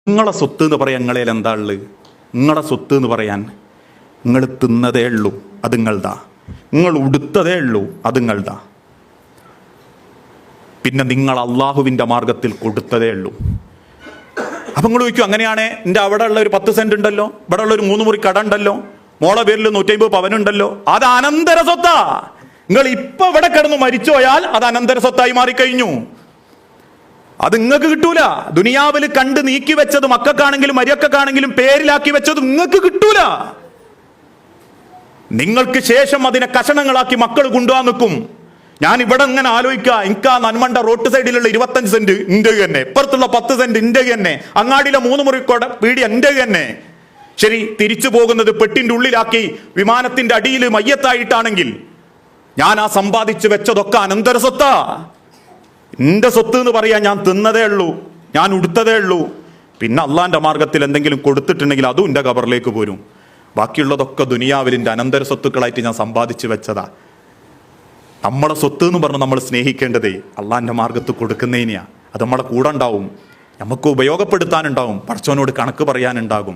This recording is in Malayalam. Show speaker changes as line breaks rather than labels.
നിങ്ങളെ സ്വത്ത് എന്ന് പറയാൻ നിങ്ങളേൽ എന്താ ഉള്ളത്? നിങ്ങളെ സ്വത്ത് എന്ന് പറയാൻ നിങ്ങൾ തിന്നതേ ഉള്ളൂ, അത് നിങ്ങളതാ. നിങ്ങൾ ഉടുത്തതേ ഉള്ളൂ, അത് നിങ്ങളതാ. പിന്നെ നിങ്ങൾ അള്ളാഹുവിൻ്റെ മാർഗത്തിൽ കൊടുത്തതേ ഉള്ളൂ. അപ്പം നിങ്ങൾ ചോദിക്കും, അങ്ങനെയാണേ എൻ്റെ അവിടെ ഉള്ള ഒരു 10 സെന്റ് ഉണ്ടല്ലോ, ഇവിടെ ഉള്ള ഒരു 3 മുറി കട ഉണ്ടല്ലോ, മോളെ പേരിൽ 150 പവനുണ്ടല്ലോ, അത് അനന്തര സ്വത്താ. നിങ്ങൾ ഇപ്പൊ ഇവിടെ കിടന്ന് മരിച്ചുപോയാൽ അത് അനന്തര സ്വത്തായി മാറിക്കഴിഞ്ഞു. അത് നിങ്ങൾക്ക് കിട്ടൂല. ദുനിയാവിൽ കണ്ട് നീക്കി വെച്ചത് മക്കൾക്കാണെങ്കിലും മരിയക്കാണെങ്കിലും പേരിലാക്കി വെച്ചത് നിങ്ങൾക്ക് കിട്ടൂല. നിങ്ങൾക്ക് ശേഷം അതിനെ കഷണങ്ങളാക്കി മക്കൾ കൊണ്ടുപോകാൻ നിൽക്കും. ഞാൻ ഇവിടെ ഇങ്ങനെ ആലോചിക്കുക, എനിക്ക് ആ നന്മണ്ട റോഡ് സൈഡിലുള്ള 25 സെന്റ് ഇന്റെ തന്നെ, ഇപ്പുറത്തുള്ള 10 സെന്റ് ഇന്റെ തന്നെ, അങ്ങാടിയിലെ 3 മുറി വീട് എന്റെ തന്നെ. ശരി, തിരിച്ചു പോകുന്നത് പെട്ടിന്റെ ഉള്ളിലാക്കി വിമാനത്തിന്റെ അടിയിൽ മയ്യത്തായിട്ടാണെങ്കിൽ ഞാൻ ആ സമ്പാദിച്ചു വെച്ചതൊക്കെ അനന്തര സ്വത്താ. എന്റെ സ്വത്ത് എന്ന് പറയാൻ ഞാൻ തിന്നതേ ഉള്ളൂ, ഞാൻ ഉടുത്തതേ ഉള്ളൂ. പിന്നെ അള്ളാന്റെ മാർഗത്തിൽ എന്തെങ്കിലും കൊടുത്തിട്ടുണ്ടെങ്കിൽ അതും എൻ്റെ ഖബറിലേക്ക് പോരും. ബാക്കിയുള്ളതൊക്കെ ദുനിയാവിലിൻ്റെ അനന്തര സ്വത്തുക്കളായിട്ട് ഞാൻ സമ്പാദിച്ചു വെച്ചതാ. നമ്മളെ സ്വത്ത് എന്ന് പറഞ്ഞ് നമ്മൾ സ്നേഹിക്കേണ്ടതേ അള്ളാന്റെ മാർഗത്ത് കൊടുക്കുന്നതിനെയാ. അത് നമ്മളെ കൂടെ ഉണ്ടാവും, നമുക്ക് ഉപയോഗപ്പെടുത്താനുണ്ടാവും, പടച്ചവനോട് കണക്ക് പറയാനുണ്ടാകും.